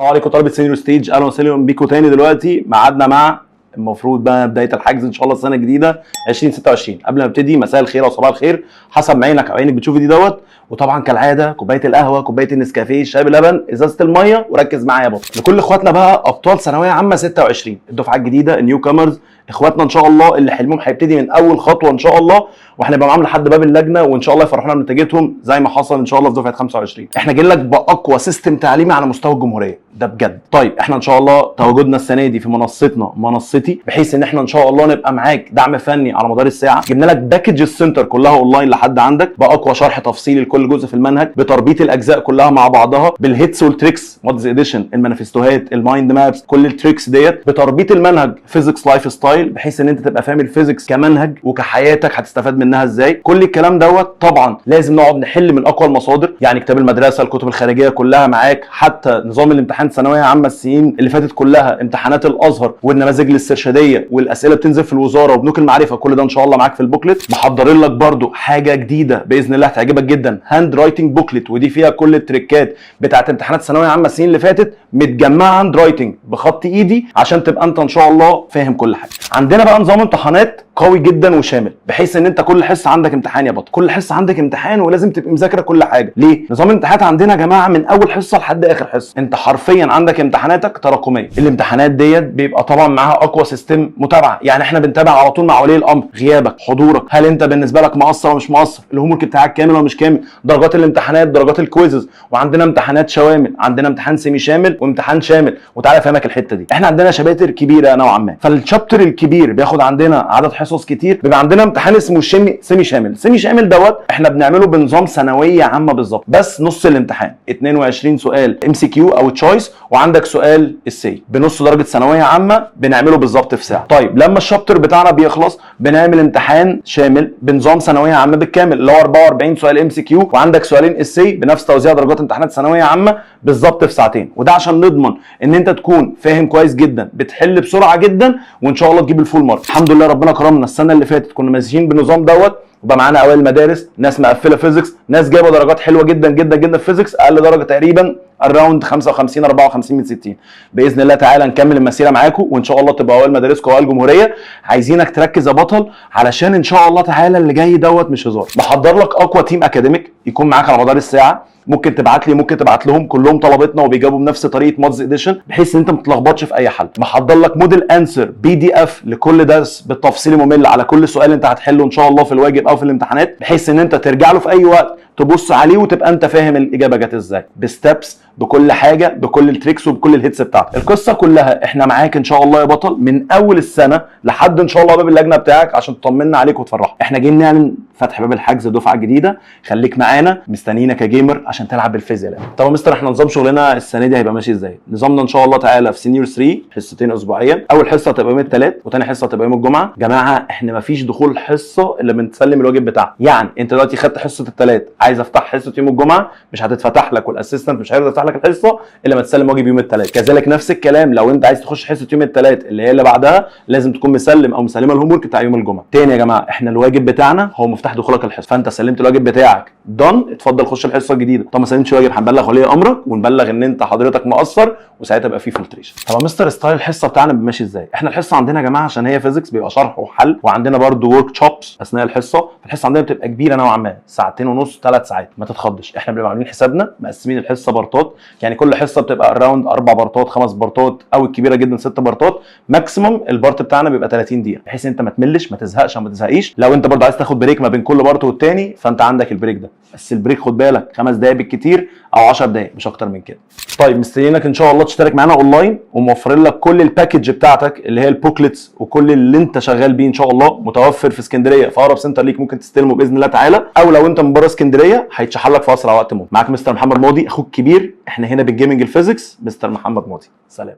السلام عليكم طلبه سينيور ستيج، اهلا وسهلا بيكم تاني. دلوقتي ميعادنا مع المفروض بقى بدايه الحجز ان شاء الله السنه الجديده 2026. قبل ما نبتدي مساء الخير او صباح الخير حسب ما عينك او عينك بتشوف دي وطبعا كالعاده كوبايه القهوه، كوبايه النسكافيه، الشاي بلبن، ازازه الميه، وركز معايا يا بطل. لكل اخواتنا بقى ابطال ثانويه عامه 26 الدفعه الجديده النيو كامرز، اخواتنا ان شاء الله اللي حلمهم هيبتدي من اول خطوه ان شاء الله، واحنا نبقى معاهم لحد باب اللجنه، وان شاء الله يفرحونا بنتيجتهم زي ما حصل ان شاء الله في دفعه 25. احنا جايين لك باقوى سيستم تعليمي على مستوى الجمهوريه ده بجد. طيب احنا ان شاء الله تواجدنا السنه دي في منصتي، بحيث ان احنا ان شاء الله نبقى معاك دعم فني على مدار الساعه. جبنا لك باكج السنتر كلها اونلاين لحد عندك، باقوى شرح تفصيلي لكل جزء في المنهج، بتربيط الاجزاء كلها مع بعضها، بالهيتس والتريكس، مودز اديشن، المانيفستوهات، المايند مابس، كل التريكس ديت، بتربيط المنهج فيزيكس لايف ستايل، بحيث ان انت تبقى فاهم الفيزيكس كمنهج وكحياتك هتستفاد منها ازاي. كل الكلام دوت طبعا لازم نقعد نحل من اقوى المصادر، يعني كتاب المدرسه، الكتب الخارجيه كلها معاك، حتى نظام الامتحان ثانويه عامه السنين اللي فاتت كلها، امتحانات الازهر والنماذج الاسترشاديه والاسئله بتنزل في الوزاره وبنوك المعرفه، كل ده ان شاء الله معاك في البوكلت. محضرين لك برده حاجه جديده باذن الله هتعجبك جدا، هاند رايتنج بوكلت، ودي فيها كل التريكات بتاعت امتحانات ثانويه عامه السنين اللي فاتت متجمعه هاند رايتنج بخط ايدي، عشان تبقى انت ان شاء الله فاهم كل حاجه. عندنا بقى نظام امتحانات قوي جدا وشامل، بحيث ان انت كل حصه عندك امتحان يا بطل، كل حصه عندك امتحان، ولازم تبقى مذاكره كل حاجه. ليه؟ نظام الامتحانات عندنا يا جماعه من اول حصه لحد اخر حصه، انت حرفيا عندك امتحاناتك تراكميه. الامتحانات ديت بيبقى طبعا معاها اقوى سيستم متابعه، يعني احنا بنتابع على طول مع ولي الامر غيابك، حضورك، هل انت بالنسبه لك مقصر ولا مش مقصر، الهوم ورك بتاعك كامل ولا مش كامل، درجات الامتحانات، درجات الكويزز، وعندنا امتحانات شوامل، عندنا امتحان سيمي شامل وامتحان شامل. وتعالى افهمك الحته دي. احنا عندنا شباتر كبيره نوعا ما، فالشابتر الكبير بياخد عندنا عدد حصص كتير، بيبقى عندنا امتحان اسمه سيمي شامل. سيمي شامل دوت احنا بنعمله بنظام ثانويه عامه بالظبط، بس نص الامتحان 22 سؤال ام سي كيو او تشويس، وعندك سؤال السي بنص درجه ثانويه عامه، بنعمله بالظبط في ساعه. طيب لما الشابتر بتاعنا بيخلص بنعمل امتحان شامل بنظام ثانويه عامه بالكامل، اللي هو 44 سؤال ام سي كيو، وعندك سؤالين السي بنفس توزيع درجات امتحانات ثانويه عامه بالظبط في ساعتين. وده عشان نضمن ان انت تكون فاهم كويس جدا، بتحل بسرعه جدا، وان شاء الله تجيب الفول مارك. الحمد لله ربنا كرمنا السنه اللي فاتت كنا ماشيين بالنظام دوت، وبقى معانا اوائل المدارس، ناس مقفله فيزيكس، ناس جايبه درجات حلوه جدا جدا جدا في فيزيكس، اقل درجه تقريبا اراوند 55 54 من 60. باذن الله تعالى نكمل المسيره معاكم، وان شاء الله تبقى اوائل مدارسكم اوائل جمهوريه. عايزينك تركز يا بطل، علشان ان شاء الله تعالى اللي جاي دوت مش هزار. محضر لك اقوى تيم اكاديميك يكون معاك على مدار الساعه، ممكن تبعت لي، ممكن تبعت لهم، كلهم طلبتنا وبيجاوبوا بنفس طريقه مودز اديشن، بحيث ان انت ما تتلخبطش في اي حل. محضر لك موديل انسر PDF لكل درس بالتفصيل ممل على كل سؤال انت هتحله ان شاء الله في الواجب او في الامتحانات، بحيث ان انت ترجع له في اي وقت تبص عليه وتبقى انت فاهم الاجابه جت ازاي، بستبس، بكل حاجه، بكل التريكس وبكل الهيتس بتاعتك. القصه كلها احنا معاك ان شاء الله يا بطل من اول السنه لحد ان شاء الله باب اللجنه بتاعك، عشان تطمنا عليك وتفرحك. احنا جايين نعلن فتح باب الحجز دفعه جديده، خليك معانا، مستنيينك يا جيمر عشان تلعب بالفيزياء. طب يا مستر احنا نظام شغلنا السنه دي هيبقى ماشي ازاي؟ نظامنا ان شاء الله تعالى في سينيور 3 حصتين اسبوعيا، اول حصه هتبقى يوم الثلاث، وثاني حصه هتبقى يوم الجمعه. جماعه احنا مفيش دخول حصه الا بنسلم الواجب بتاعها، يعني انت دلوقتي خدت حصه الثلاث، عايز افتح حصه يوم الجمعه مش هتتفتح لك، والاسيستنت مش هيقدر يفتح لك الحصه الا ما تسلم واجب يوم الثلاث. كذلك نفس الكلام لو انت عايز تخش حصه يوم الثلاث اللي هي اللي بعدها، لازم تكون مسلم او مسلمه الهوم ورك بتاع يوم الجمعه. تاني يا جماعه احنا الواجب بتاعنا هو مفتاح دخولك الحصه، فانت سلمت الواجب بتاعك دون، اتفضل خش الحصه الجديده. طب ما سلمتش واجب هنبلغ ولي امرك ونبلغ ان انت حضرتك مقصر، وساعتها يبقى في فلتريشن. طب يا مستر ستايل الحصه بتاعنا ماشي ازاي؟ احنا الحصه عندنا يا جماعه عشان هي فيزيكس بيبقى شرح وحل، وعندنا برده ورك شوبس اثناء الحصه، فالحصه عندنا بتبقى كبيره نوعا ما، ساعتين ونص 3 ساعات. ما تتخضش، احنا بنبقى عاملين حسابنا مقسمين الحصه بارتات، يعني كل حصه بتبقى اراوند 4 بارتات 5 بارتات، او الكبيره جدا 6 بارتات ماكسيموم. البارت بتاعنا بيبقى 30 دقيقه، بحيث انت ما تملش، ما تزهقش او ما تزهقيش. لو انت برده عايز تاخد بريك ما بين كل بارت والتاني، فانت عندك البريك ده، بس البريك خد بالك 5 دقائق بالكتير او 10 دقائق مش اكتر من كده. طيب مستنيينك ان شاء الله تشترك معانا اونلاين، وموفرين لك كل الباكج بتاعتك اللي هي البوكلتس وكل اللي انت شغال بيه ان شاء الله، متوفر في اسكندريه في اقرب سنتر ليك ممكن تستلمه باذن الله تعالى، او لو انت من بره اسكندريه هيتشحن لك في اسرع وقت ممكن. معاك مستر محمد ماضي اخوك الكبير، احنا هنا بالجيمنج الفيزيكس، مستر محمد ماضي. سلام.